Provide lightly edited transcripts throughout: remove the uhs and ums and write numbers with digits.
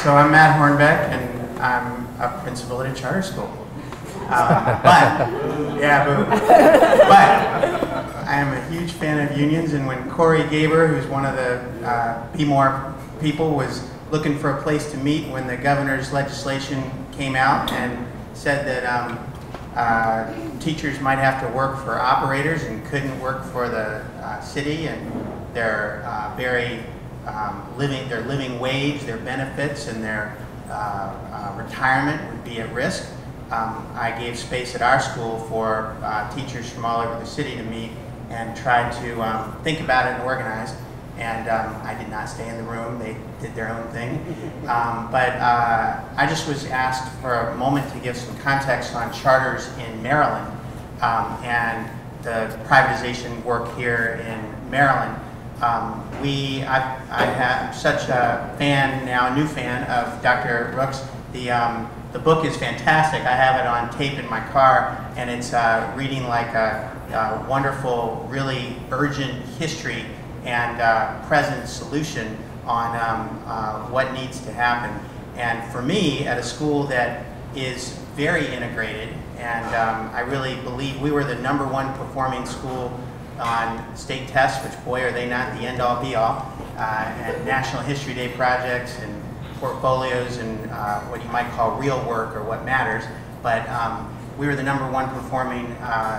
So I'm Matt Hornbeck, and I'm a principal at a charter school. But I am a huge fan of unions, and when Corey Gaber, who's one of the Be More people, was looking for a place to meet when the governor's legislation came out and said that teachers might have to work for operators and couldn't work for the city, and their their living wage, their benefits, and their retirement would be at risk. I gave space at our school for teachers from all over the city to meet and try to think about it and organize. And I did not stay in the room. They did their own thing. But I just was asked for a moment to give some context on charters in Maryland and the privatization work here in Maryland. I have such a fan now, a new fan of Dr. Rooks. The book is fantastic. I have it on tape in my car, and it's reading like a wonderful, really urgent history and present solution on what needs to happen. And for me, at a school that is very integrated, and I really believe we were the #1 performing school on state tests, which boy are they not the end-all be-all, and National History Day projects and portfolios and what you might call real work or what matters. But we were the #1 performing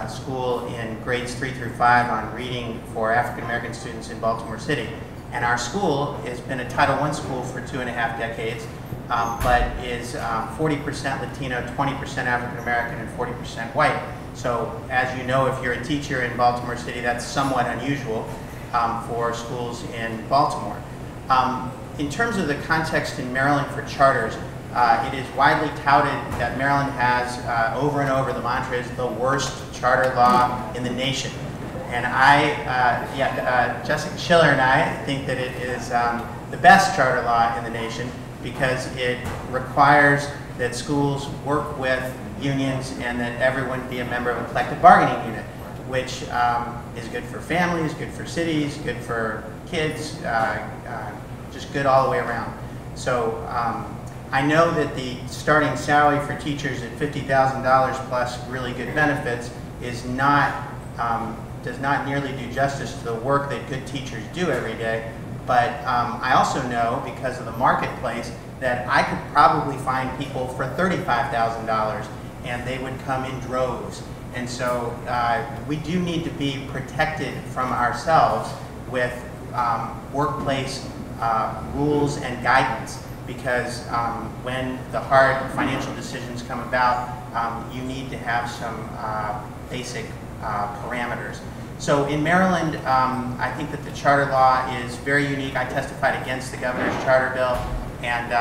school in grades 3 through 5 on reading for African American students in Baltimore City. And our school has been a Title I school for 2.5 decades, but is 40% Latino, 20% African American, and 40% white. So as you know, if you're a teacher in Baltimore City, that's somewhat unusual for schools in Baltimore. In terms of the context in Maryland for charters, it is widely touted that Maryland has, over and over, the mantra is the worst charter law in the nation. And Jessica Schiller and I think that it is the best charter law in the nation because it requires that schools work with unions and that everyone be a member of a collective bargaining unit, which is good for families, good for cities, good for kids, just good all the way around. So I know that the starting salary for teachers at $50,000 plus really good benefits is not, does not nearly do justice to the work that good teachers do every day. But I also know, because of the marketplace, that I could probably find people for $35,000 and they would come in droves. And so we do need to be protected from ourselves with workplace rules and guidance, because when the hard financial decisions come about, you need to have some basic parameters. So in Maryland, I think that the charter law is very unique. I testified against the governor's charter bill, and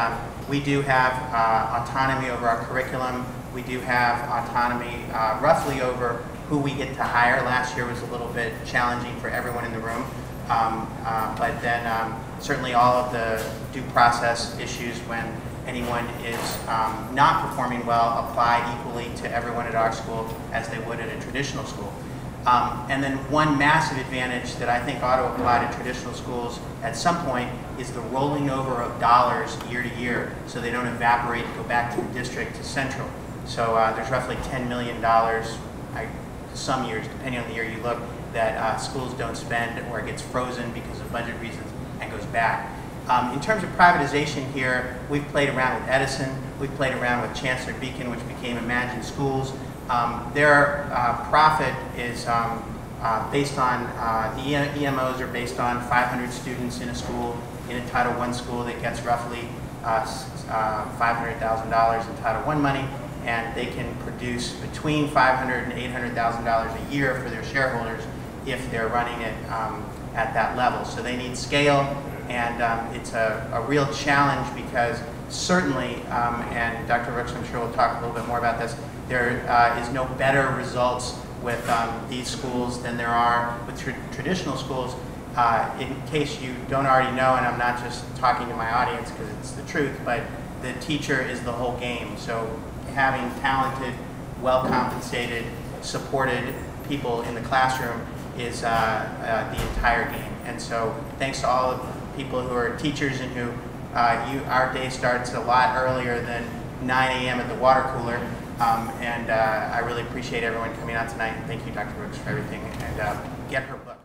we do have autonomy over our curriculum. We do have autonomy roughly over who we get to hire. Last year was a little bit challenging for everyone in the room. But then certainly all of the due process issues when anyone is not performing well apply equally to everyone at our school as they would at a traditional school. And then one massive advantage that I think ought to apply to traditional schools at some point is the rolling over of dollars year to year so they don't evaporate and go back to the district to central. So there's roughly $10 million, some years, depending on the year you look, that schools don't spend or it gets frozen because of budget reasons and goes back. In terms of privatization here, we've played around with Edison, we've played around with Chancellor Beacon, which became Imagine Schools. Their profit is based on, the EMOs are based on 500 students in a school, in a Title I school that gets roughly $500,000 in Title I money, and they can produce between $500,000 and $800,000 a year for their shareholders if they're running it at that level. So they need scale, and it's a real challenge because certainly, and Dr. Rooks I'm sure will talk a little bit more about this, there is no better results with these schools than there are with traditional schools. In case you don't already know, and I'm not just talking to my audience because it's the truth, but the teacher is the whole game. So having talented, well-compensated, supported people in the classroom is the entire game. And so thanks to all of the people who are teachers and who Our day starts a lot earlier than 9 a.m. at the water cooler, and I really appreciate everyone coming out tonight. And thank you, Dr. Rooks, for everything. And get her book.